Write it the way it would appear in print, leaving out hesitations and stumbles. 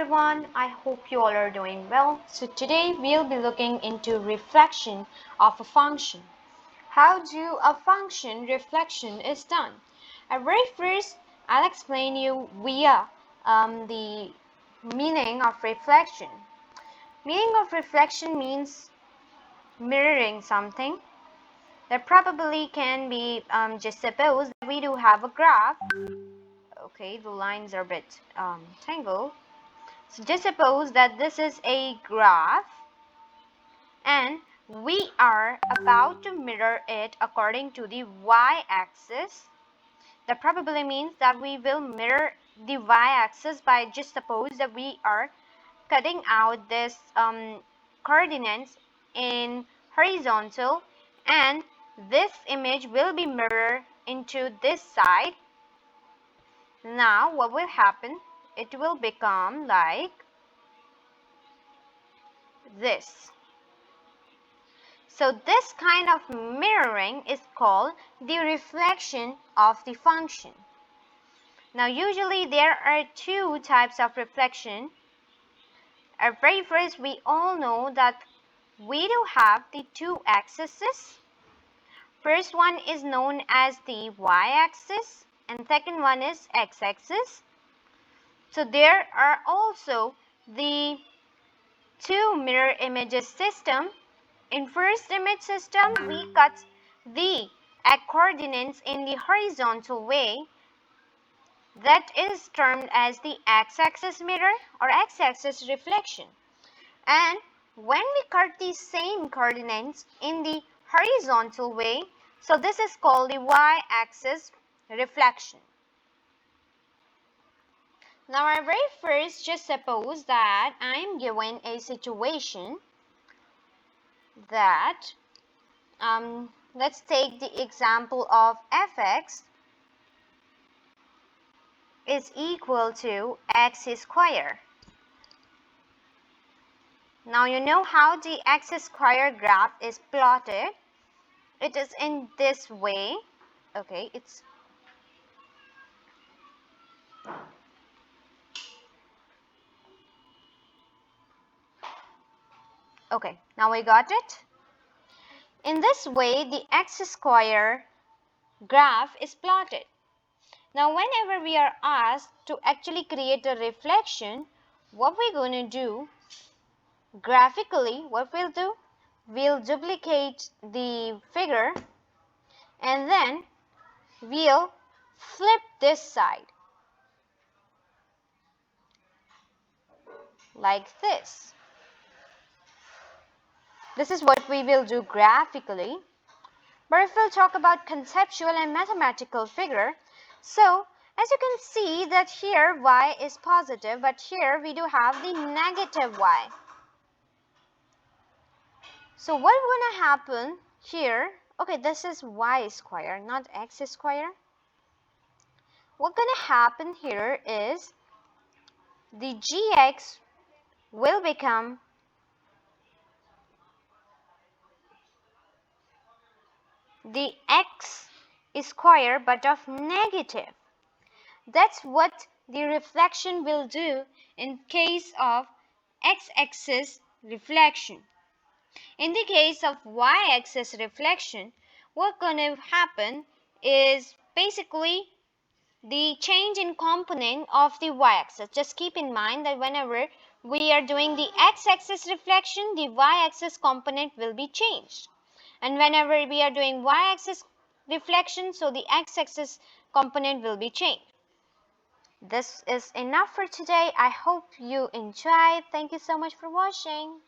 everyone, I hope you all are doing well. So today we'll be looking into reflection of a function. How do a function reflection is done? At very first, I'll explain you via the meaning of reflection. Meaning of reflection means mirroring something. That probably can be, just suppose we do have a graph. Okay, the lines are a bit tangled. So just suppose that this is a graph and we are about to mirror it according to the y-axis. That probably means that we will mirror the y-axis by just suppose that we are cutting out this coordinates in horizontal, and this image will be mirrored into this side. Now what will happen? It will become like this. So this kind of mirroring is called the reflection of the function. Now usually there are two types of reflection. At very first, we all know that we do have the two axes. First one is known as the y-axis and second one is x-axis. So there are also the two mirror images system. In first image system, we cut the coordinates in the horizontal way. That is termed as the x-axis mirror or x-axis reflection. And when we cut the same coordinates in the horizontal way, so this is called the y-axis reflection. Now, I very first just suppose that I am given a situation that let's take the example of fx is equal to x square. Now you know how the x square graph is plotted. It is in this way. Okay, it's okay. Now we got it. In this way, the x square graph is plotted. Now whenever we are asked to actually create a reflection, what we're going to do graphically, what we'll do, we'll duplicate the figure and then we'll flip this side like this. This is what we will do graphically. But if we'll talk about conceptual and mathematical figure, so as you can see that here y is positive, but here we do have the negative y. So what's going to happen here? Okay, this is y square, not x square. What's going to happen here is the gx will become the x square but of negative. That's what the reflection will do in case of x-axis reflection. In the case of y-axis reflection, what's going to happen is basically the change in component of the y-axis. Just keep in mind that whenever we are doing the x-axis reflection, the y-axis component will be changed. And whenever we are doing y-axis reflection, so the x-axis component will be changed. This is enough for today. I hope you enjoyed. Thank you so much for watching.